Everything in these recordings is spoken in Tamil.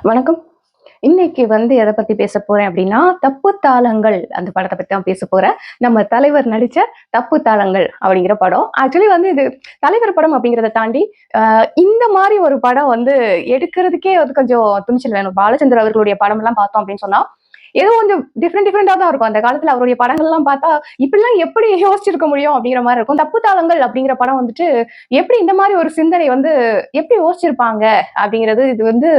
வணக்கம். இன்னைக்கு எத பத்தி பேச போறேன் அப்படின்னா, தப்பு தாளங்கள் அந்த படத்த பத்தி தான் பேச போறேன். நம்ம தலைவர் நடிச்ச தப்பு தாளங்கள் அப்படிங்கிற படம். ஆக்சுவலி இது தலைவர் படம் அப்படிங்கிறத தாண்டி, இந்த மாரி ஒரு படம் எடுக்கிறதுக்கே கொஞ்சம் துணிச்சல் வேணும். பாலச்சந்தர் அவர்களுடைய படம்லாம் பார்த்தோம் அப்படின்னு சொன்னா, ஏதோ கொஞ்சம் டிஃபரெண்டா தான் இருக்கும். அந்த காலத்துல அவருடைய படங்கள்லாம் பார்த்தா, இப்படிலாம் எப்படி யோசிச்சிருக்க முடியும் அப்படிங்கிற மாரி இருக்கும். தப்பு தாளங்கள் அப்படிங்கிற படம் எப்படி இந்த மாரி ஒரு சிந்தனை எப்படி யோசிச்சிருப்பாங்க அப்படிங்கிறது இது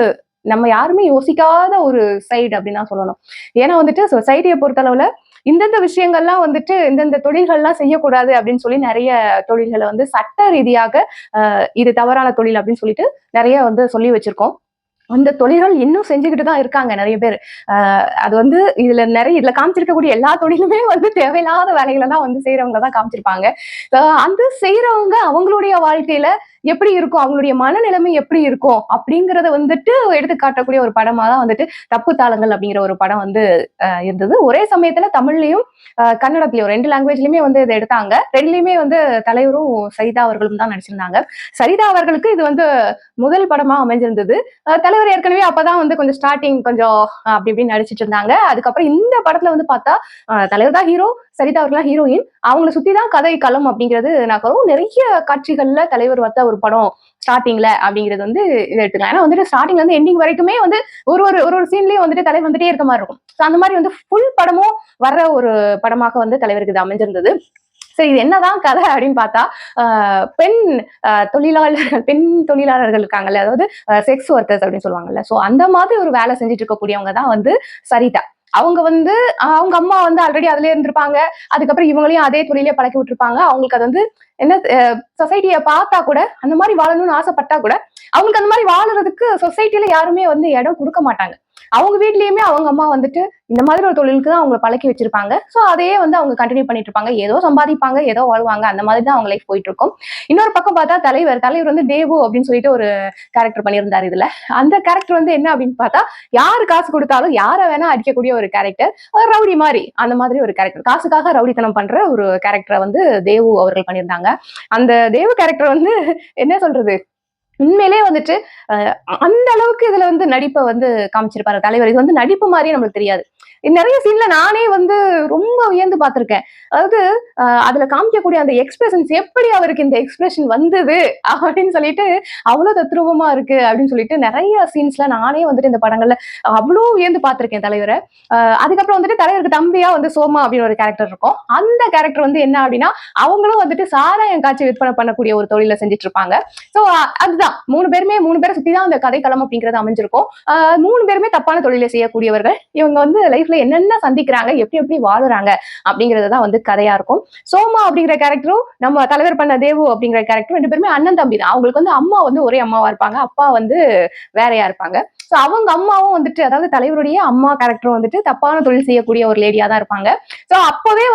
நம்ம யாருமே யோசிக்காத ஒரு சைடு அப்படின்னு தான் சொல்லணும். ஏன்னா சொசைட்டிய பொறுத்தளவுல இந்தந்த விஷயங்கள்லாம் இந்தந்த தொழில்கள்லாம் செய்யக்கூடாது அப்படின்னு சொல்லி நெறைய தொழில்கள சட்ட ரீதியாக இது தவறான தொழில் அப்படின்னு சொல்லிட்டு நெறைய சொல்லி வச்சிருக்கோம். அந்த தொழில்கள் இன்னும் செஞ்சுகிட்டு தான் இருக்காங்க நெறைய பேர். அது இதுல காமிச்சிருக்கக்கூடிய எல்லா தொழிலுமே தேவையில்லாத வேலைகள தான் செய்றவங்க தான் காமிச்சிருப்பாங்க. அந்த செய்றவங்க அவங்களுடைய வாழ்க்கையில எப்படி இருக்கும்? அவங்களுடைய மனநிலைமை எப்படி இருக்கும்? அப்படிங்கிறத எடுத்து காட்டக்கூடிய ஒரு படமா தான் தப்பு தாளங்கள் அப்படிங்கிற ஒரு படம் இருந்தது. ஒரே சமயத்துல தமிழ்லயும், கன்னடத்திலயும் 2 லாங்குவேஜ்லயுமே இத எடுத்தாங்க. 2லயுமே தலைவரும், சரிதா அவர்களும் தான் நடிச்சிருந்தாங்க. சரிதா அவர்களுக்கு இது முதல் படமா அமைஞ்சிருந்தது. தலைவர் ஏற்கனவே அப்பதான் கொஞ்சம் ஸ்டார்ட்டிங் கொஞ்சம் அப்படி இப்படின்னு நடிச்சிட்டு இருந்தாங்க. அதுக்கப்புறம் இந்த படத்துல பார்த்தா, தலைவர் தான் ஹீரோ, சரிதா அவர்கள் தான் ஹீரோயின். அவங்கள சுத்தி தான் கதை களம் அப்படிங்கிறது நகரும். நிறைய காட்சிகள்ல தலைவர் ஒரு படம் ஸ்டார்ட்டிங்ல அப்படிங்கிறது இத எடுத்துக்கலாம். ஏன்னா ஸ்டார்டிங்ல எண்டிங் வரைக்குமே ஒரு சீன்லயும் தலைவர் வந்துட்டே இருக்க மாரி இருக்கும். சோ அந்த மாரி ஃபுல் படமும் வர்ற ஒரு படமாக தலைவருக்கு இது அமைஞ்சிருந்தது. சரி, இது என்னதான் கதை அப்படின்னு பார்த்தா, பெண் பெண் தொழிலாளர்கள் இருக்காங்கல்ல, அதாவது செக்ஸ் ஒர்க்கர்ஸ் அப்படின்னு சொல்லுவாங்கல்ல. சோ அந்த மாதிரி ஒரு வேலை செஞ்சுட்டு இருக்கக்கூடியவங்க தான் சரிதா. அவங்க அவங்க அம்மா ஆல்ரெடி அதுலயே இருந்திருப்பாங்க. அதுக்கப்புறம் இவங்களையும் அதே தொழிலே பழக்கி விட்டுருப்பாங்க. அவங்களுக்கு அது என்ன சொசைட்டிய பார்த்தா கூட அந்த மாதிரி வாழணும்னு ஆசைப்பட்டா கூட, அவங்களுக்கு அந்த மாதிரி வாழறதுக்கு சொசைட்டில யாருமே இடம் கொடுக்க மாட்டாங்க. அவங்க வீட்லயுமே அவங்க அம்மா இந்த மாதிரி ஒரு தொழிலுக்கு தான் அவங்கள பழக்கி வச்சிருப்பாங்க. சோ அதையே அவங்க கன்டினியூ பண்ணிட்டு இருப்பாங்க. ஏதோ சம்பாதிப்பாங்க, ஏதோ வாழ்வாங்க. அந்த மாதிரி தான் அவங்க லைஃப் போயிட்டு இருக்கும். இன்னொரு பக்கம் பார்த்தா தலைவர் தேவு அப்படின்னு சொல்லிட்டு ஒரு கேரக்டர் பண்ணியிருந்தாரு இதுல. அந்த கேரக்டர் என்ன அப்படின்னு பார்த்தா, யாரு காசு கொடுத்தாலும் யார வேணா அடிக்கக்கூடிய ஒரு கேரக்டர். ரவுடி மாதிரி அந்த மாதிரி ஒரு கேரக்டர். காசுக்காக ரவுடித்தனம் பண்ற ஒரு கேரக்டரை தேவு அவர்கள் பண்ணியிருந்தாங்க. அந்த தேவு கேரக்டர் என்ன சொல்றது, உண்மையிலேயே அந்த அளவுக்கு இதுல நடிப்பை காமிச்சிருப்பாரு தலைவர். இது நடிப்பு மாதிரியே நம்மளுக்கு தெரியாது. நிறைய சீன்ல நானே ரொம்ப வியந்து பார்த்திருக்கேன். அதாவது அதுல காமிக்கக்கூடிய அந்த எக்ஸ்பிரஷன்ஸ், எப்படி அவருக்கு இந்த எக்ஸ்பிரஷன் வந்தது அப்படின்னு சொல்லிட்டு அவ்வளவு தத்ரூபமா இருக்கு அப்படின்னு சொல்லிட்டு நிறைய சீன்ஸ்ல நானே இந்த படங்கள்ல அவ்வளவு வியந்து பார்த்திருக்கேன் தலைவரை. அதுக்கப்புறம் தலைவருக்கு தம்பியா சோமா அப்படின்னு ஒரு கேரக்டர் இருக்கும். அந்த கேரக்டர் என்ன அப்படின்னா, அவங்களும் சாராயம் காய்ச்சி விற்பனை பண்ணக்கூடிய ஒரு தொழில செஞ்சுட்டு இருப்பாங்க. சோ அதுதான் மூணு பேரை சுத்தி தான் அந்த கதைக்களம் அப்படிங்கிறது அமைஞ்சிருக்கும். 3 பேருமே தப்பான தொழிலை செய்யக்கூடியவர்கள். இவங்க லைஃப்ல என்னென்ன சந்திக்கிறாங்க, எப்படி எப்படி வாழுறாங்க அப்படிங்கிறது தான் கதையா இருக்கும். சோமா அப்படிங்கிற கேரக்டரும் நம்ம தலைவர் பண்ண தேவு அப்படிங்கிற கேரக்டர் 2 பேருமே அண்ணன் தம்பி தான். அவங்களுக்கு அம்மா ஒரே அம்மாவா இருப்பாங்க, அப்பா வேறையா இருப்பாங்க. சோ அவங்க அம்மாவும் அதாவது தலைவருடைய அம்மா கேரக்டரும் தப்பான தொழில் செய்யக்கூடிய ஒரு லேடியா தான் இருப்பாங்க. சோ அப்பவே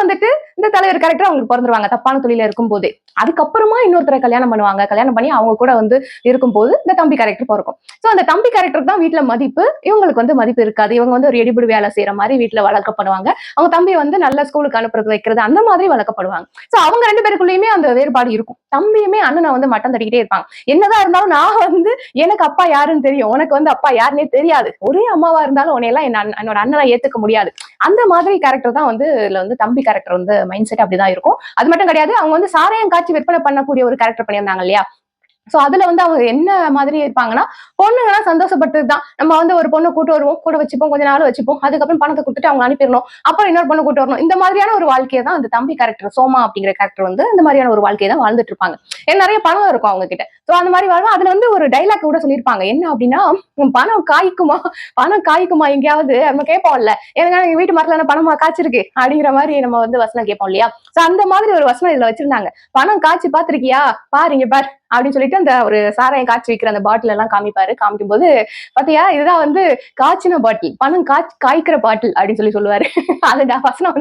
இந்த தலைவர் கேரக்டர் அவங்களுக்கு பிறந்துருவாங்க தப்பான தொழில இருக்கும் போதே. அதுக்கப்புறமா இன்னொருத்தரை கல்யாணம் பண்ணுவாங்க. கல்யாணம் பண்ணி அவங்க கூட இருக்கும்போது இந்த தம்பி கேரக்டர் பிறக்கும். சோ அந்த தம்பி கேரக்டருக்கு தான் வீட்டுல மதிப்பு, இவங்களுக்கு மதிப்பு இருக்காது. இவங்க ஒரு எடுபிடி வேலை செய்யற மாதிரி வீட்டுல வளர்க்கப்படுவாங்க. அவங்க தம்பி நல்ல ஸ்கூலுக்கு அனுப்புறது வைக்கிறது அந்த மாதிரி வளர்க்கப்படுவாங்க. சோ அவங்க 2 பேருக்குள்ளயுமே அந்த வேறுபாடு இருக்கும். தம்பியுமே அண்ணனை மட்டம் தட்டிக்கிட்டே இருப்பாங்க. என்னதான் இருந்தாலும் நான் எனக்கு அப்பா யாருன்னு தெரியும், உனக்கு அப்பா யாருன்னே தெரியாது. ஒரே அம்மாவா இருந்தாலும் உன்னையெல்லாம் என்னோட அண்ணனை ஏத்துக்க முடியாது. அந்த மாதிரி கேரக்டர் தான் இதுல தம்பி கேரக்டர் மைண்ட் செட் அப்படிதான் இருக்கும். அது மட்டும் கிடையாது, அவங்க சாராயம் காய்ச்சி விற்பனை பண்ணக்கூடிய ஒரு கேரக்டர் பண்ணியிருந்தாங்க இல்லையா. சோ அதுல அவங்க என்ன மாதிரி இருப்பாங்கன்னா, பொண்ணுங்கன்னா சந்தோஷப்பட்டதுதான். நம்ம ஒரு பொண்ணை கூட்டு வருவோம், கூட வச்சுப்போம், கொஞ்ச நாள் வச்சுப்போம், அதுக்கப்புறம் பணத்தை கொடுத்துட்டு அவங்க அனுப்பிடணும், அப்புறம் இன்னொரு பொண்ணு கூட்டு வரணும். இந்த மாதிரியான ஒரு வாழ்க்கையை தான் அந்த தம்பி கேரக்டர் சோமா அப்படிங்கிற கேரக்டர் இந்த மாதிரியான ஒரு வாழ்க்கையை தான் வாழ்ந்துட்டு இருப்பாங்க. ஏன்னா நிறைய பணம் இருக்கும் அவங்க கிட்ட. சோ அந்த மாதிரி வாழ்வா. அதுல ஒரு டைலாக் கூட சொல்லியிருப்பாங்க. என்ன அப்படின்னா, பணம் காய்க்குமா, பணம் காய்க்குமா எங்கேயாவது நம்ம கேட்போம்ல, ஏன்னா எங்க வீட்டு மரத்துல பணமா காய்ச்சிருக்கு அப்படிங்கிற மாதிரி நம்ம வசனம் கேட்போம் இல்லையா. சோ அந்த மாதிரி ஒரு வசனம் இதுல வச்சிருந்தாங்க. பணம் காய்ச்சி பாத்திருக்கியா, பாருங்க பார் அப்படின்னு சொல்லிட்டு அந்த ஒரு சாராயம் காய்ச்சி வைக்கிற அந்த பாட்டில் எல்லாம் காமிப்பாரு. காமிக்கும் போது பாத்தியா, இதுதான் காய்ச்சின பாட்டில், பணம் காய்க்கிற பாட்டில் அப்படின்னு சொல்லுவாரு. அந்த வசனம்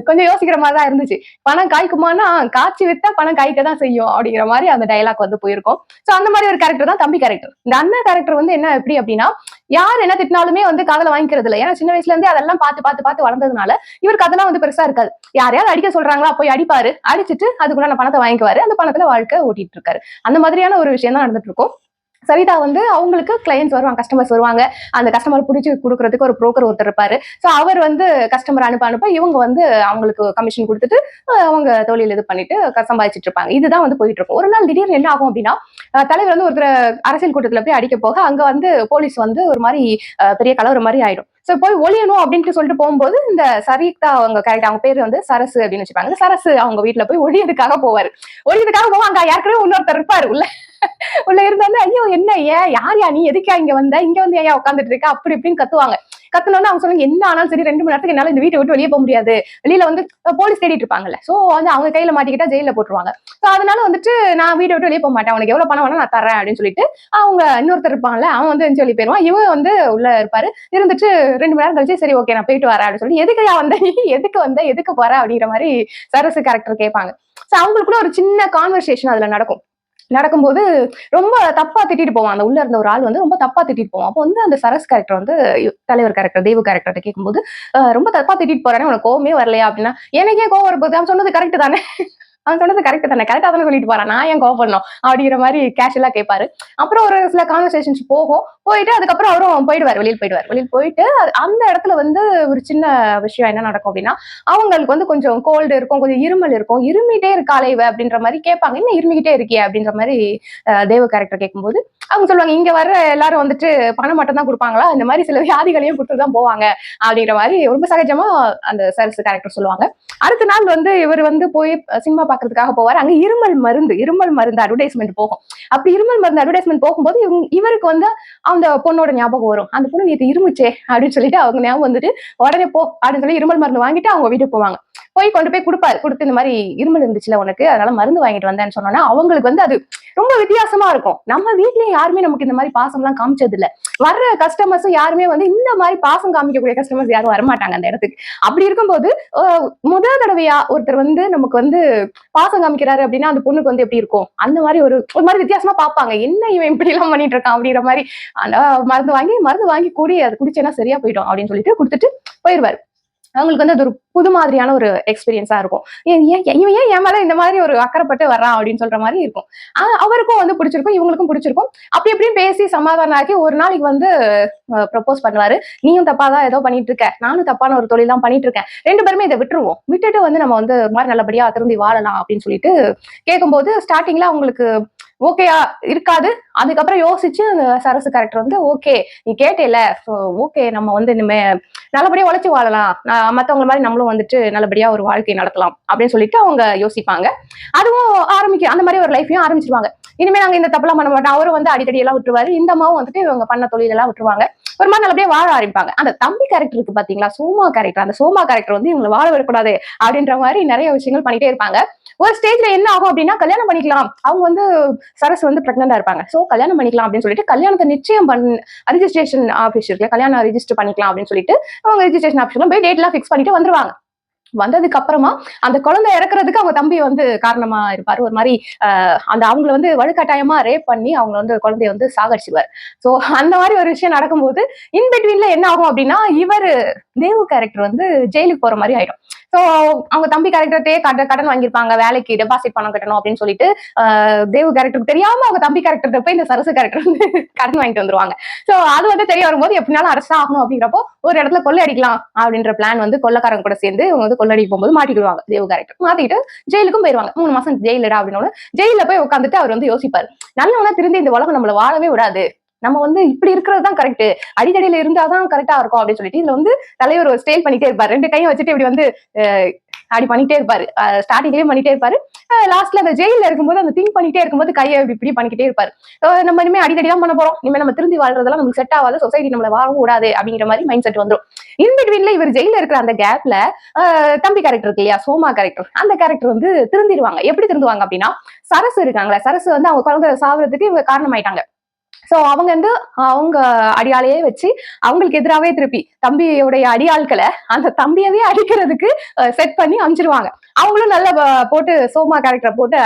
கொஞ்சம் யோசிக்கிற மாதிரி தான் இருந்துச்சு. பணம் காய்க்குமானா, காய்ச்சி வித்தா பணம் காய்க்க தான் செய்யும் அப்படிங்கிற மாதிரி அந்த டைலாக் போயிருக்கும். சோ அந்த மாதிரி ஒரு கேரக்டர் தான் தம்பி கேரக்டர். இந்த அண்ணா கேரக்டர் என்ன எப்படி அப்படின்னா, யார் என்ன திட்டினாலுமே காதல வாங்கிக்கிறது இல்லை. ஏன்னா சின்ன வயசுல இருந்தே அதெல்லாம் பார்த்து வளர்ந்ததுனால இவருக்கு அதெல்லாம் பெருசா இருக்காது. யாரையாவது அடிக்க சொல்றாங்களா, போய் அடிப்பாரு, அடிச்சுட்டு அதுக்குள்ள பணத்தை வாங்கிக்குவாரு, அந்த பணத்துல வாழ்க்கை ஓட்டிட்டு இருக்காரு. அந்த மாதிரியான ஒரு விஷயம் தான் நடந்துட்டு இருக்கும். சவிதா வந்து அவங்களுக்கு கிளையன்ஸ் வருவாங்க, கஸ்டமர்ஸ் வருவாங்க. அந்த கஸ்டமர் புடிச்சு குடுக்குறதுக்கு ஒரு புரோக்கர் ஒருத்தர் இருப்பாரு. சோ அவர் வந்து கஸ்டமர் அனுப்ப இவங்க வந்து அவங்களுக்கு கமிஷன் குடுத்துட்டு அவங்க தொழில் இது பண்ணிட்டு சம்பாதிச்சுட்டு இருப்பாங்க. இதுதான் வந்து போயிட்டு இருக்கும். ஒரு நாள் திடீர்னு என்ன ஆகும் அப்டின்னா, தலைவர் வந்து ஒருத்தர அரசியல் கூட்டத்துல போய் அடிக்க போக, அங்க வந்து போலீஸ் வந்து ஒரு மாரி பெரிய கலவரம் மாரி ஆயிடும். சோ போய் ஒளியணும் அப்டின்ட்டு சொல்லிட்டு போகும்போது, இந்த சரிதா அவங்க கேரக்டர் அவங்க பேரு வந்து சரசு அப்டின்னு வச்சுப்பாங்க. சரசு அவங்க வீட்ல போய் ஒளியதுக்காக போவாரு. ஒளியதுக்காக போவா அங்க ஏற்கனவே இன்னொருத்தர் இருப்பாரு உள்ள. உள்ள இருந்தோன்னே, ஐயோ என்ன ஏன் யார்யா நீ எதுக்கா இங்க வந்த இங்க வந்து ஏன் உட்காந்துட்டு இருக்க அப்படி இப்படின்னு கத்துவாங்க. கத்துனோன்னு அவங்க சொல்லுங்க என்ன ஆனாலும் சரி 2 மணி நேரத்துக்கு என்னால இந்த வீட்டை விட்டு வெளியே போக முடியாது. வெளியில வந்து போலீஸ் தேடிட்டு இருப்பாங்கல்ல. சோ வந்து அவங்க கையில மாட்டிக்கிட்டா ஜெயில போட்டுருவாங்க. சோ அதனால வந்துட்டு நான் வீட்டை விட்டு வெளியே போக மாட்டேன். உனக்கு எவ்வளவு பணம் வேணா நான் தரேன் அப்படின்னு சொல்லிட்டு அவங்க இன்னொருத்தர் இருப்பாங்கல்ல அவன் வந்து சொல்லி போயிருவான். இவன் வந்து உள்ள இருப்பாரு. இருந்துட்டு 2 மணி நேரம் கழிச்சு சரி ஓகே நான் போயிட்டு வரேன் அப்படின்னு சொல்லி எதுக்குயா வந்த நீ எதுக்கு வந்த எதுக்கு போற அப்படிங்கிற மாதிரி சரசு கேரக்டர் கேட்பாங்க. சோ அவங்களுக்குள்ள ஒரு சின்ன கான்வர்சேஷன் அதுல நடக்கும். நடக்கும்போது ரொம்ப தப்பா திட்டிட்டு போவான். அந்த உள்ள இருந்த ஒரு ஆள் வந்து ரொம்ப தப்பா திட்டிட்டு போவான். அப்போ வந்து அந்த சரஸ் கேரக்டர் வந்து தலைவர் கேரக்டர், தேவு கேரக்டர்ட்ட கேட்கும்போது, ரொம்ப தப்பா திட்டிட்டு போறானே உனக்கு கோவமே வரலையா? அப்படின்னா, எனக்கே கோவம் வரப்போகுது. அவன் சொன்னது கரெக்ட் தானே. அவன் சொன்னது கரெக்ட் தானே. கரெக்டா தானே சொல்லிட்டு போறான். நான் ஏன் கோவப்படணும்? அப்படிங்கிற மாரி கேஷுவலா கேட்பாரு. அப்புறம் ஒரு சில கான்வர்சேஷன்ஸ் போகும். போயிட்டு அதுக்கப்புறம் அவரும் போயிடுவாரு. வெளியில போயிடுவாரு. வெளியில போயிட்டு அந்த இடத்துல வந்து ஒரு சின்ன விஷயம் என்ன நடக்கும் அப்படின்னா, அவங்களுக்கு வந்து கொஞ்சம் கோல்டு இருக்கும், கொஞ்சம் இருமல் இருக்கும். இருமிட்டே இருக்காளே இவ அப்படின்ற மாரி கேட்பாங்க. என்ன இருமிக்கிட்டே இருக்கியே அப்படின்ற மாரி தேவ கேரக்டர் கேட்கும்போது, அவங்க சொல்லுவாங்க, இங்க வர எல்லாரும் வந்துட்டு பணம் மட்டும் தான் குடுப்பாங்களா? இந்த மாரி சில வியாதிகளையும் குடுத்துட்டு தான் போவாங்க. அப்படிங்கிற மாரி ரொம்ப சகஜமா அந்த சரசு கேரக்டர் சொல்லுவாங்க. அடுத்த நாள் வந்து இவர் வந்து போய் சினிமா பாக்குறதுக்காக போவாரு. அங்க இருமல் மருந்து அட்வர்டைஸ்மெண்ட் போகும். அப்படி இருமல் மருந்து அட்வர்டைஸ்மெண்ட் போகும்போது இவருக்கு வந்து அந்த பொண்ணோட ஞாபகம் வரும். அந்த பொண்ணு நேத்து இருமுச்சே அப்படின்னு சொல்லிட்டு அவங்க ஞாபகம் வந்துட்டு உடனே போ அப்படின்னு சொல்லி இருமல் மருந்து வாங்கிட்டு அவங்க வீட்டுக்கு போவாங்க. போய் கொண்டு போய் கொடுப்பாரு. கொடுத்து இந்த மாதிரி இருமல் இருந்துச்சுல உனக்கு அதனால மருந்து வாங்கிட்டு வந்தேன்னு சொன்னோன்னா அவங்களுக்கு வந்து அது ரொம்ப வித்தியாசமா இருக்கும். நம்ம வீட்லயே யாருமே நமக்கு இந்த மாதிரி பாசம் எல்லாம் காமிச்சது இல்ல. வர்ற கஸ்டமர்ஸும் யாருமே வந்து இந்த மாதிரி பாசம் காமிக்கக்கூடிய கஸ்டமர்ஸ் யாரும் வரமாட்டாங்க அந்த இடத்துக்கு. அப்படி இருக்கும்போது முதல் தடவையா ஒருத்தர் வந்து நமக்கு வந்து பாசம் காமிக்கிறாரு அப்படின்னா அந்த பொண்ணுக்கு வந்து எப்படி இருக்கும் அந்த மாதிரி ஒரு மாதிரி வித்தியாசமா பார்ப்பாங்க. என்ன இவன் இப்படி எல்லாம் பண்ணிட்டு இருக்கான் அப்படிங்கிற மாதிரி. ஆனா மருந்து வாங்கி கூடி அது குடிச்சேன்னா சரியா போயிடும் அப்படின்னு சொல்லிட்டு கொடுத்துட்டு போயிருவாரு. அவங்களுக்கு வந்து அது ஒரு புது மாதிரியான ஒரு எக்ஸ்பீரியன்ஸா இருக்கும். இவன் ஏன் என் மேல இந்த மாதிரி ஒரு அக்கறைப்பட்டு வர்றான் அப்படின்னு சொல்ற மாதிரி இருக்கும். அவருக்கும் வந்து பிடிச்சிருக்கும், இவங்களுக்கும் பிடிச்சிருக்கும். அப்படி இப்படின்னு பேசி சமாதானம் ஆக்கி ஒரு நாளைக்கு வந்து ப்ரப்போஸ் பண்ணுவாரு. நீயும் தப்பா தான் ஏதோ பண்ணிட்டு இருக்க, நானும் தப்பான ஒரு தொழில் தான் பண்ணிட்டு இருக்கேன். 2 பேருமே இதை விட்டுருவோம். விட்டுட்டு வந்து நம்ம வந்து மாதிரி நல்லபடியா திருந்தி வாழலாம் அப்படின்னு சொல்லிட்டு கேட்கும்போது ஸ்டார்டிங்ல அவங்களுக்கு ஓகேயா இருக்காது. அதுக்கப்புறம் யோசிச்சு அந்த சரசு கேரக்டர் வந்து ஓகே நீ கேட்டேல ஓகே நம்ம வந்து இனிமே நல்லபடியா உழைச்சு வாழலாம். மத்தவங்க மாதிரி நம்மளும் வந்துட்டு நல்லபடியா ஒரு வாழ்க்கையை நடத்தலாம் அப்படின்னு சொல்லிட்டு அவங்க யோசிப்பாங்க. அதுவும் அந்த மாதிரி ஒரு லைஃபையும் ஆரம்பிச்சிருவாங்க. இனிமே நாங்க இந்த தப்பெல்லாம் பண்ண மாட்டோம். அவரும் வந்து அடிக்கடி எல்லாம் விட்டுருவாரு. இந்த அம்மாவும் வந்துட்டு இவங்க பண்ண தொழில் எல்லாம் விட்டுருவாங்க. ஒரு மாதிரி நல்லபடியா வாழ ஆரம்பிப்பாங்க. அந்த தம்பி கேரக்டர் இருக்கு பாத்தீங்களா, சோமா கேரக்டர். அந்த சோமா கேரக்டர் வந்து இவங்களை வாழ விடக்கூடாது அப்படின்ற மாதிரி நிறைய விஷயங்கள் பண்ணிட்டே இருப்பாங்க. ஒரு ஸ்டேஜ்ல என்ன ஆகும் அப்படின்னா கல்யாணம் பண்ணிக்கலாம். அவங்க வந்து சரஸ் வந்து பிரெக்னண்டா இருப்பாங்க. சோ கல்யாணம் பண்ணிக்கலாம் அப்படின்னு சொல்லிட்டு கல்யாணத்தை நிச்சயம் ரிஜிஸ்ட்ரேஷன் ஆபீஸ் இருக்கு, கல்யாணம் ரிஜிஸ்டர் பண்ணிக்கலாம் அப்படின்னு சொல்லிட்டு அவங்க ரிஜிஸ்ட்ரேஷன் ஆபீஸ்ல போய் டேட் எல்லாம் ஃபிக்ஸ் பண்ணிட்டு வந்துருவாங்க. வந்ததுக்கு அப்புறமா அந்த குழந்தை இறக்குறதுக்கு அவங்க தம்பி வந்து காரணமா இருப்பாரு. ஒரு மாதிரி அந்த அவங்களை வந்து வலுக்கட்டாயமா ரேப் பண்ணி அவங்க வந்து குழந்தைய வந்து சாகடிச்சுவார். சோ அந்த மாதிரி ஒரு விஷயம் நடக்கும்போது இன்பிட்வீன்ல என்ன ஆகும் அப்படின்னா இவர் தேவு கேரக்டர் வந்து ஜெயிலுக்கு போற மாதிரி ஆயிடும். சோ அவங்க தம்பி கேரக்டர்ட்டே கடன் வாங்கியிருப்பாங்க, வேலைக்கு டெபாசிட் பணம் கட்டணும் அப்படின்னு சொல்லிட்டு தேவு கேரக்டருக்கு தெரியாம அவங்க தம்பி கேரக்டர் போய் இந்த சரசு கேரக்டர் வந்து கடன் வாங்கிட்டு வந்துருவாங்க. சோ அது வந்து தெரிய வரும்போது எப்படினாலும் அரசு ஆகணும் அப்படிங்கிறப்போ ஒரு இடத்துல கொள்ளை அடிக்கலாம் அப்படின்ற பிளான் வந்து கொள்ளக்காரங்க கூட சேர்ந்து இவங்க வந்து கொள்ளடிக்க போகும்போது மாட்டிக்கிடுவாங்க. தேவு கேரக்டர் மாட்டிக்கிட்டு ஜெயிலுக்கும் போயிருவாங்க. 3 மாசம் ஜெயிலடா அப்படின்னு ஜெயில போய் உட்காந்துட்டு அவர் வந்து யோசிப்பாரு, நல்லவனா திரும்பி இந்த உலகம் நம்மள வாழவே விடாது, நம்ம வந்து இப்படி இருக்கிறது தான் கரெக்ட், அடித்தடியில இருந்தாதான் கரெக்டா இருக்கும் அப்படின்னு சொல்லிட்டு இதுல வந்து தலைவர் ஒரு ஸ்டைல் பண்ணிட்டே இருப்பாரு. 2 கையும் வச்சுட்டு இப்படி வந்து அப்படி பண்ணிட்டே இருப்பாரு. ஸ்டார்டிங்லயும் பண்ணிட்டே இருப்பாரு. லாஸ்ட்ல அந்த ஜெயில இருக்கும்போது அந்த திங்க் பண்ணிட்டே இருக்கும்போது கையை இப்படி பண்ணிக்கிட்டே இருப்பாரு. நம்ம இனிமே அடிக்கடி தான் பண்ண போறோம், இனிமே நம்ம திருந்தி வாழ்றதெல்லாம் நமக்கு செட் ஆகாது, சொசைட்டி நம்மள வாழவும் கூடாது அப்படிங்கிற மாதிரி மைண்ட் செட் வந்துடும். இன்பிட்வீன்ல இவர் ஜெயில இருக்கிற அந்த கேப்ல தம்பி கேரக்டர் இருக்கு இல்லையா, சோமா கேரக்டர், அந்த கேரக்டர் வந்து திருந்திடுவாங்க. எப்படி திருந்துவாங்க அப்படின்னா சரசு இருக்காங்களா, சரசு வந்து அவங்க குழந்தை சாவறதுக்கு இவங்க காரணமாயிட்டாங்க. சோ அவங்க வந்து அவங்க அடியாளையே வச்சு அவங்களுக்கு எதிராவே திருப்பி தம்பியோடைய அடியாட்களை அந்த தம்பியவே அடிக்கிறதுக்கு செட் பண்ணி அனுப்பிச்சிருவாங்க. அவங்களும் நல்லா போட்டு சோமா கேரக்டரை போட்டு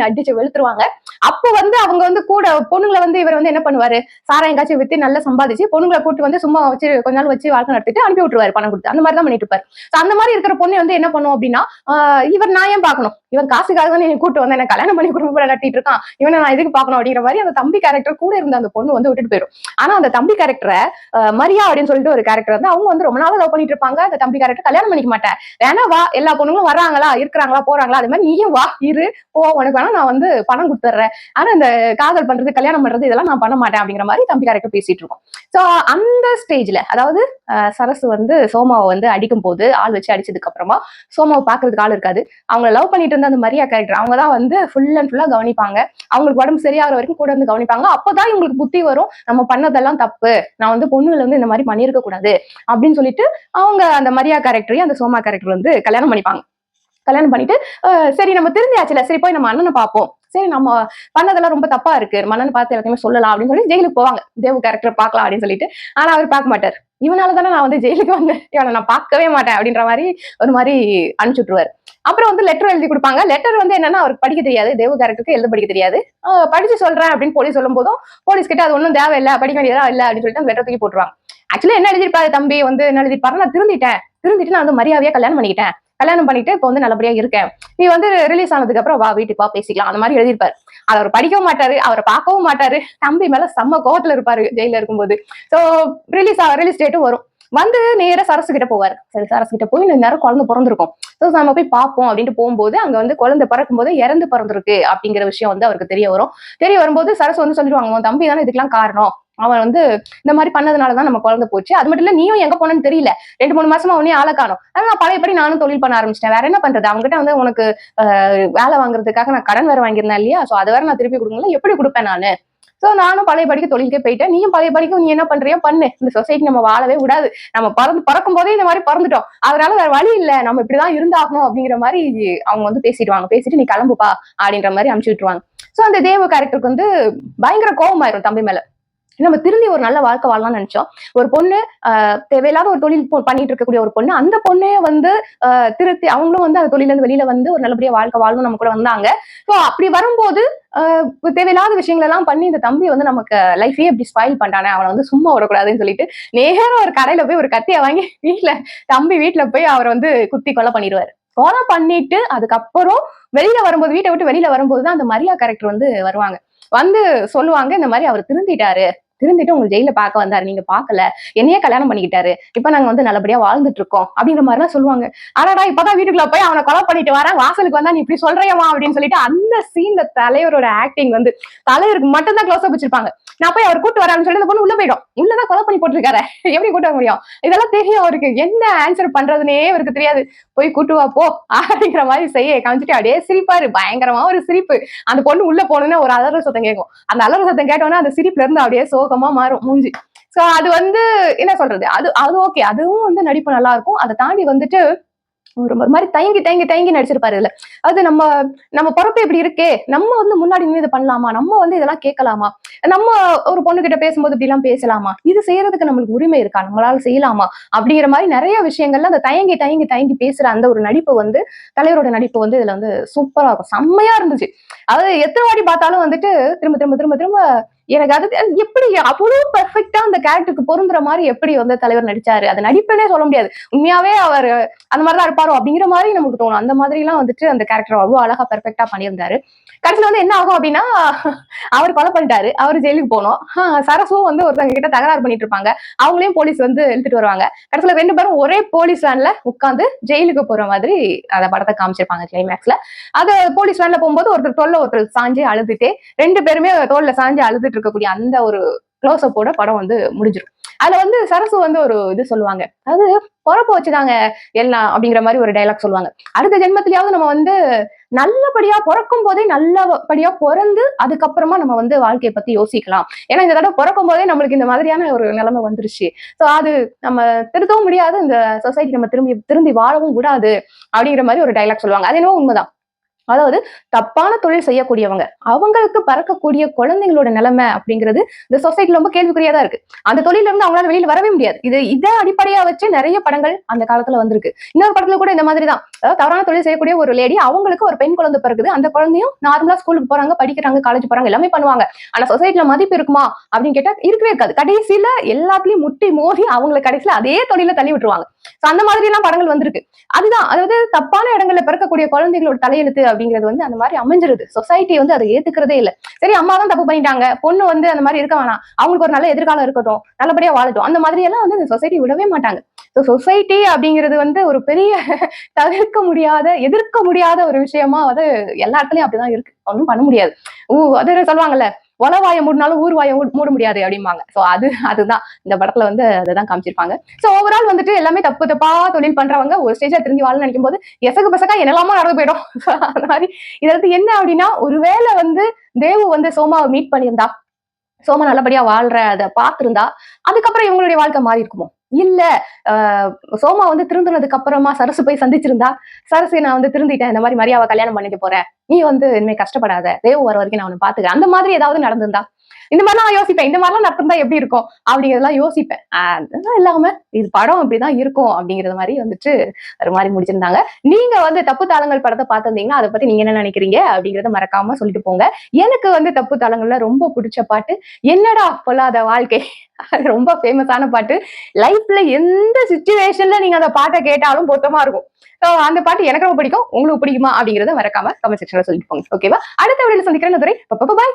அடிச்சு வெளுத்துருவாங்க. அப்போ வந்து அவங்க வந்து கூட பொண்ணுங்களை வந்து இவர் வந்து என்ன பண்ணுவாரு, சாராயம் காய்ச்சி வித்து நல்லா சம்பாதிச்சு பொண்ணுங்களை கூட்டு வந்து சும்மா வச்சு கொஞ்ச நாள் வச்சு வாழ்க்கை நடத்திட்டு அனுப்பி விட்டுருவாரு பணம் கொடுத்து. அந்த மாதிரி தான் பண்ணிட்டு இருப்பாரு. அந்த மாதிரி இருக்கிற பொண்ணு வந்து என்ன பண்ணும் அப்படின்னா இவர் நான் ஏன் பார்க்கணும், இவன் காசுக்காக தான் நீ கூட்டு வந்தேன், என்ன கல்யாணம் பண்ணி குடும்பம் நடத்திட்டு இருக்கான், இவனை நான் எதுக்கு பாக்கணும் அப்படிங்கிற மாதிரி அந்த தம்பி கேரக்டர் கூட இருந்த அந்த பொண்ணு வந்து விட்டுட்டு போயிடும். ஆனா அந்த தம்பி கேரக்டரை மரியா அப்படின்னு சொல்லிட்டு ஒரு கேரக்டர் வந்து அவங்க வந்து ரொம்ப நாள் லவ் பண்ணிட்டு இருப்பாங்க. அந்த தம்பி கேரக்டர் கல்யாணம் பண்ணிக்க மாட்டேன், வேணா வா, எல்லா பொண்ணுங்களும் வர்றாங்களா இருக்கிறாங்களா போறாங்களா, அது மாதிரி நீயும் வா இரு போ, உனக்கு வேணா நான் வந்து பணம் கொடுத்துட்றேன், ஆனா இந்த காதல் பண்றது கல்யாணம் பண்றது இதெல்லாம் நான் பண்ண மாட்டேன் அப்படிங்கிற மாதிரி தம்பி கேரக்டர் பேசிட்டு இருக்கோம். சோ அந்த ஸ்டேஜ்ல அதாவது சரசு வந்து சோமாவை வந்து அடிக்கும் போது ஆள் வச்சு அடிச்சதுக்கு அப்புறமா சோமாவை பாக்குறதுக்கு ஆள் இருக்காது. அவங்க லவ் பண்ணிட்டு இருந்த அந்த மரியா கேரக்டர் அவங்க தான் வந்து ஃபுல் அண்ட் ஃபுல்லா கவனிப்பாங்க. அவங்களுக்கு உடம்பு சரியாகிற வரைக்கும் கூட இருந்து கவனிப்பாங்க. அப்பதான் இவங்களுக்கு புத்தி வரும், நம்ம பண்ணதெல்லாம் தப்பு, நான் வந்து பொண்ணுகளை வந்து இந்த மாதிரி பண்ணியிருக்க கூடாது அப்படின்னு சொல்லிட்டு அவங்க அந்த மரியா கேரக்டரையும் அந்த சோமா கேரக்டர் வந்து கல்யாணம் பண்ணிப்பாங்க. கல்யாணம் பண்ணிட்டு சரி நம்ம திருந்தியாச்சுல, சரி போய் நம்ம அண்ணனை பார்ப்போம், சரி நம்ம பண்ணதெல்லாம் ரொம்ப தப்பா இருக்கு, நம்ம அண்ணனை பார்த்து எல்லாத்தையுமே சொல்லலாம் அப்படின்னு சொல்லி ஜெயிலுக்கு போவாங்க. தேவு கேரக்டர் பார்க்கலாம் அப்படின்னு சொல்லிட்டு. ஆனா அவர் பார்க்க மாட்டார். இவனால தானே நான் வந்து ஜெயிலுக்கு வந்தேன், இவனை நான் பார்க்கவே மாட்டேன் அப்படின்ற மாதிரி ஒரு மாதிரி அனுப்பிச்சு விட்டுருவாரு. அப்புறம் வந்து லெட்டர் எழுதி கொடுப்பாங்க. லெட்டர் வந்து என்னன்னா அவருக்கு படிக்க தெரியாது, தேவு கேரக்டருக்கு எழுத படிக்க தெரியாது. படிச்சு சொல்றேன் அப்படின்னு போலீஸ் சொல்லும் போதும் போலீஸ் கிட்ட அது ஒன்றும் தேவையில்லை, படிக்க வேண்டியதா இல்லை அப்படின்னு சொல்லிட்டு அந்த லெட்டர் தூக்கி போட்டுருவாங்க. ஆக்சுவலி என்ன எழுதிருப்பாரு தம்பி வந்து என்ன எழுதிருப்பாரு, நான் திருந்திட்டு நான் வந்து மரியாதையா கல்யாணம் பண்ணிக்கிட்டேன், கல்யாணம் பண்ணிட்டு இப்ப வந்து நல்லபடியா இருக்கேன், நீ வந்து ரிலீஸ் ஆனதுக்கு அப்புறம் வா வீட்டுக்கு வா பேசிக்கலாம், அந்த மாதிரி எழுதிருப்பாரு. அதை அவர் படிக்கவும் மாட்டாரு, அவரை பார்க்கவும் மாட்டாரு. தம்பி மேல செம்ம கோவத்துல இருப்பாரு ஜெயில இருக்கும்போது. சோ ரிலீஸ் டேட்டும் வரும். வந்து நேரா சரசு கிட்ட போவாரு. சரி சரசு கிட்ட போய் இந்த நேரம் குழந்தை பிறந்திருக்கும், சோ நம்ம போய் பார்ப்போம் அப்படின்ட்டு போகும்போது அங்க வந்து குழந்தை பிறக்கும் போது இறந்து பிறந்திருக்கு அப்படிங்கிற விஷயம் வந்து அவருக்கு தெரிய வரும். தெரிய வரும்போது சரசு வந்து சொல்லிடுவாங்க, உன் தம்பி தானே இதுக்கெல்லாம் காரணம், அவன் வந்து இந்த மாதிரி பண்ணதுனாலதான் நம்ம குழந்தை போச்சு, அது மட்டும் இல்ல நீயும் எங்க போனன்னு தெரியல, 2-3 மாசமா உடனே ஆளை காணும், ஆனா நான் பழையபடி நானும் தொழில் பண்ண ஆரம்பிச்சிட்டேன், வேற என்ன பண்றது, அவங்ககிட்ட வந்து உனக்கு வேலை வாங்குறதுக்காக நான் கடன் வேற வாங்கியிருந்தேன் இல்லையா, சோ அதை வேற நான் திருப்பி கொடுக்கணும், எப்படி கொடுப்பேன் நானு, சோ நானும் பழைய படிக்க தொழிலுக்கே போயிட்டேன், நீயும் பழைய படிக்கும், நீ என்ன பண்றியோ பண்ணு, இந்த சொசைட்டி நம்ம வாழவே விடாது, நம்ம பறக்கும் போதே இந்த மாதிரி பறந்துட்டோம், அதனால வேற வழி இல்ல, நம்ம இப்படிதான் இருந்தாகணும் அப்படிங்கிற மாதிரி அவங்க வந்து பேசிடுவாங்க. பேசிட்டு நீ கிளம்புப்பா அப்படின்ற மாதிரி அனுப்பிச்சு விட்டுருவாங்க. சோ அந்த தேவ கேரக்டருக்கு வந்து பயங்கர கோபமாயிரும் தம்பி மேல. நம்ம திரும்பி ஒரு நல்ல வாழ்க்கை வாழலாம்னு நினைச்சோம். ஒரு பொண்ணு தேவையில்லாத ஒரு தொழில் பண்ணிட்டு இருக்கக்கூடிய ஒரு பொண்ணு, அந்த பொண்ணே வந்து திருத்தி அவங்களும் வந்து அந்த தொழில இருந்து வெளியில வந்து ஒரு நல்லபடியா வாழ்க்கை வாழணும் நம்ம கூட வந்தாங்க. சோ அப்படி வரும்போது தேவையில்லாத விஷயங்கள் எல்லாம் பண்ணி இந்த தம்பி வந்து நமக்கு லைஃபே இப்படி ஸ்பாயில் பண்றானே, அவனை வந்து சும்மா விடக்கூடாதுன்னு சொல்லிட்டு நேரம் ஒரு கடையில போய் ஒரு கத்தியை வாங்கி தம்பி வீட்டுல போய் அவரை வந்து குத்தி கொலை பண்ணிடுவாரு. கொலை பண்ணிட்டு அதுக்கப்புறம் வெளியில வரும்போது, வீட்டை விட்டு வெளியில வரும்போதுதான் அந்த மரியா கேரக்டர் வந்து வருவாங்க. வந்து சொல்லுவாங்க, இந்த மாதிரி அவர் திருந்திட்டாரு, திருந்திட்டு உங்க ஜெயில பார்க்க வந்தாரு, நீங்க பாக்கல, என்னையே கல்யாணம் பண்ணிக்கிட்டாரு, இப்ப நாங்க வந்து நல்லபடியா வாழ்ந்துட்டு இருக்கோம் அப்படிங்கிற மாதிரி எல்லாம் சொல்லுவாங்க. ஆனாடா இப்பதான் வீட்டுக்குள்ள போய் அவனை கொலை பண்ணிட்டு வரேன், வாசலுக்கு வந்தா நீ இப்படி சொல்றியமா அப்படின்னு சொல்லிட்டு அந்த சீன்ல தலைவரோட ஆக்டிங் வந்து தலைவருக்கு மட்டும்தான் க்ளோஸ் அப் வச்சிருப்பாங்க. நான் போய் அவர் கூட்டு வரேன்னு சொல்லி அந்த பொண்ணு உள்ள போயிடும், உள்ளதான் கொலை பண்ணி போட்டிருக்காரு, எப்படி கூட்டு வர முடியும், இதெல்லாம் தெரியும் அவருக்கு, என்ன ஆன்சர் பண்றதுன்னே அவருக்கு தெரியாது, போய் கூட்டு வா போ அப்படிங்கிற மாதிரி செய்ய காமிச்சிட்டு அப்படியே சிரிப்பாரு, பயங்கரமா ஒரு சிரிப்பு. அந்த பொண்ணு உள்ள போனோன்னா ஒரு அலற சத்தம் கேட்கும், அந்த அலற சத்தம் கேட்டோன்னா அந்த சிரிப்புல இருந்து அப்படியே சோகமா மாறும் மூஞ்சி. சோ அது வந்து என்ன சொல்றது, அது அது ஓகே, அதுவும் வந்து நடிப்பு நல்லா இருக்கும். அதை தாண்டி வந்துட்டு ஒரு மாதிரி தயங்கி தயங்கி தயங்கி நடிச்சிருப்பாரு இதுல. அது நம்ம நம்ம பொறுப்பு இப்படி இருக்கே, நம்ம வந்து முன்னாடி நின்று இது பண்ணலாமா, நம்ம வந்து இதெல்லாம் கேட்கலாமா, நம்ம ஒரு பொண்ணு கிட்ட பேசும்போது இப்படி எல்லாம் பேசலாமா, இது செய்யறதுக்கு நம்மளுக்கு உரிமை இருக்கா, நம்மளால செய்யலாமா அப்படிங்கிற மாதிரி நிறைய விஷயங்கள்ல அந்த தயங்கி தயங்கி தயங்கி பேசுற அந்த ஒரு நடிப்பு வந்து தலைவரோட நடிப்பு வந்து இதுல வந்து சூப்பரா இருக்கும், செம்மையா இருந்துச்சு. அதாவது எத்தனை வாட்டி பார்த்தாலும் வந்துட்டு திரும்ப திரும்ப திரும்ப திரும்ப எனக்கு அது எப்படி அவ்வளவு பெர்ஃபெக்டா அந்த கேரக்டருக்கு பொருந்துற மாதிரி எப்படி வந்து தலைவர் நடிச்சாரு, அது நடிப்புன்னே சொல்ல முடியாது, உண்மையாவே அவர் அந்த மாதிரிதான் இருப்பாரோ அப்படிங்கிற மாதிரி நமக்கு தோணும். அந்த மாதிரி எல்லாம் வந்துட்டு அந்த கேரக்டர் அவ்வளவு அழகா பெர்ஃபெக்டா பண்ணியிருந்தாரு. கடைசியில வந்து என்ன ஆகும் அப்படின்னா, அவர் கொலை பண்ணிட்டாரு, அவர் ஜெயிலுக்கு போனோம். சரசும் வந்து ஒருத்தவங்க கிட்ட தகராறு பண்ணிட்டு இருப்பாங்க, அவங்களையும் போலீஸ் வந்து இழுத்துட்டு வருவாங்க. கடைசியில 2 பேரும் ஒரே போலீஸ் வேன்ல உட்கார்ந்து ஜெயிலுக்கு போற மாதிரி அந்த படத்தை காமிச்சிருப்பாங்க கிளைமேக்ஸ்ல. அது போலீஸ் வேன்ல போகும்போது ஒருத்தர் தோல்ல ஒருத்தர் சாஞ்சு அழுதுட்டே 2 பேருமே தோல்ல சாஞ்சு அழுதுட்டு இருக்கக்கூடிய அந்த ஒரு க்ளோஸ் அப்போட படம் வந்து முடிஞ்சிடும். அதுல வந்து சரசு வந்து ஒரு இது சொல்லுவாங்க, அதாவது பொறப்ப வச்சுதாங்க எல்லாம் அப்படிங்கிற மாதிரி ஒரு டைலாக் சொல்லுவாங்க. அடுத்த ஜென்மத்திலேயாவது நம்ம வந்து நல்லபடியா பிறக்கும் போதே நல்லபடியா பிறந்து அதுக்கப்புறமா நம்ம வந்து வாழ்க்கையை பத்தி யோசிக்கலாம். ஏன்னா இந்த தடவை பிறக்கும் போதே நம்மளுக்கு இந்த மாதிரியான ஒரு நிலைமை வந்துருச்சு. சோ அது நம்ம திருத்தவும் முடியாது, இந்த சொசைட்டி நம்ம திரும்பி வாழவும் கூடாது அப்படிங்கிற மாதிரி ஒரு டைலாக் சொல்லுவாங்க. அது என்னவோ உண்மைதான். அதாவது தப்பான தொழில் செய்யக்கூடியவங்க அவங்களுக்கு பறக்கக்கூடிய குழந்தைங்களோட நிலைமை அப்படிங்கிறது இந்த சொசைட்டில ரொம்ப கேள்விக்குறியாதான் இருக்கு. அந்த தொழில இருந்து அவங்களால வெளியில வரவே முடியாது. இதை அடிப்படையா வச்சு நிறைய படங்கள் அந்த காலத்துல வந்திருக்கு. இன்னொரு படத்துல கூட இந்த மாதிரிதான், அதாவது தவறான தொழில் செய்யக்கூடிய ஒரு லேடி, அவங்களுக்கு ஒரு பெண் குழந்தை பிறகுது, அந்த குழந்தையும் நார்மலா ஸ்கூலுக்கு போறாங்க, படிக்கிறாங்க, காலேஜ் போறாங்க, எல்லாமே பண்ணுவாங்க. ஆனா சொசைட்டில மதிப்பு இருக்குமா அப்படின்னு கேட்டா இருக்கவே இருக்காது. கடைசியில எல்லாத்துலயும் முட்டி மோதி அவங்களை கடைசியில அதே தொழில தள்ளி விட்டுருவாங்க. சோ அந்த மாதிரி எல்லாம் படங்கள் வந்திருக்கு. அதுதான், அதாவது தப்பான இடங்கள்ல பிறக்கக்கூடிய குழந்தைகளோட தலையெழுத்து அப்படிங்கிறது வந்து அந்த மாதிரி அமைஞ்சிருது. சொசைட்டி வந்து அதை ஏத்துக்கிறதே இல்ல. சரி, அம்மா தான் தப்பு பண்ணிட்டாங்க, பொண்ணு வந்து அந்த மாதிரி இருக்க வேணாம், அவங்களுக்கு ஒரு நல்ல எதிர்காலம் இருக்கட்டும், நல்லபடியா வாழட்டும், அந்த மாதிரி எல்லாம் வந்து சொசைட்டி விடவே மாட்டாங்க. சொசைட்டி அப்படிங்கிறது வந்து ஒரு பெரிய தவிர்க்க முடியாத, எதிர்க்க முடியாத ஒரு விஷயமா வந்து எல்லா இடத்துலயும் அப்படிதான் இருக்கு. ஒண்ணும் பண்ண முடியாது. அது சொல்லுவாங்கல்ல, "ஒல வாய மூடினாலும் ஊர் வாய மூட முடியாது" அப்படிம்பாங்க. சோ அதுதான் இந்த படத்துல வந்து அததான் காமிச்சிருப்பாங்க. சோ ஓவரால் வந்துட்டு எல்லாமே தப்பு தப்பா தொழில் பண்றவங்க ஒரு ஸ்டேஜ்ல திரும்பி வாழ நினைக்கும் போது எசகு பசக்கா என்னெல்லாமோ நடந்து போயிடும். அந்த மாதிரி இதுல என்ன அப்படின்னா, ஒருவேளை வந்து தேவு வந்து சோமாவை மீட் பண்ணியிருந்தா, சோமா நல்லபடியா வாழ்ற அத பார்த்திருந்தா, அதுக்கப்புறம் இவங்களுடைய வாழ்க்கை மாறி இருக்குமோ? இல்ல, ஆஹ் சோமா வந்து திருந்தினதுக்கு அப்புறமா சரசு போய் சந்திச்சிருந்தா, சரசு நான் வந்து திருந்திட்டேன், இந்த மாதிரி மரியாவை கல்யாணம் பண்ணிக்க போறேன், நீ வந்து இனிமே கஷ்டப்படாத, தேவு வர வரைக்கும் நான் உன்னை பாத்துக்கிறேன், அந்த மாதிரி ஏதாவது நடந்திருந்தா, இந்த மாதிரிலாம் நான் யோசிப்பேன். இந்த மாதிரிலாம் நடந்திருந்தா எப்படி இருக்கும் அப்படிங்கறதெல்லாம் யோசிப்பேன். அதெல்லாம் இல்லாம இது படம் இப்படிதான் இருக்கும் அப்படிங்கிற மாதிரி வந்துட்டு ஒரு மாதிரி முடிச்சிருந்தாங்க. நீங்க வந்து தப்பு தாளங்கள் படத்தை பார்த்திருந்தீங்கன்னா அதை பத்தி நீங்க என்ன நினைக்கிறீங்க அப்படிங்கறத மறக்காம சொல்லிட்டு போங்க. எனக்கு வந்து தப்பு தாளங்கள்ல ரொம்ப பிடிச்ச பாட்டு என்னடா பொல்லாத வாழ்க்கை. ரொம்ப ஃபேமஸான பாட்டு. லைஃப்ல எந்த சிச்சுவேஷன்ல நீங்க அந்த பாட்டை கேட்டாலும் பொருத்தமா இருக்கும். அந்த பாட்டு எனக்கு ரொம்ப பிடிக்கும். உங்களுக்கு பிடிக்குமா அப்படிங்கறத மறக்காம கமெண்ட் செக்ஷன்ல சொல்லிட்டு போங்க. ஓகேவா? அடுத்த வீடியோல சந்திக்கிறேன். பாய்.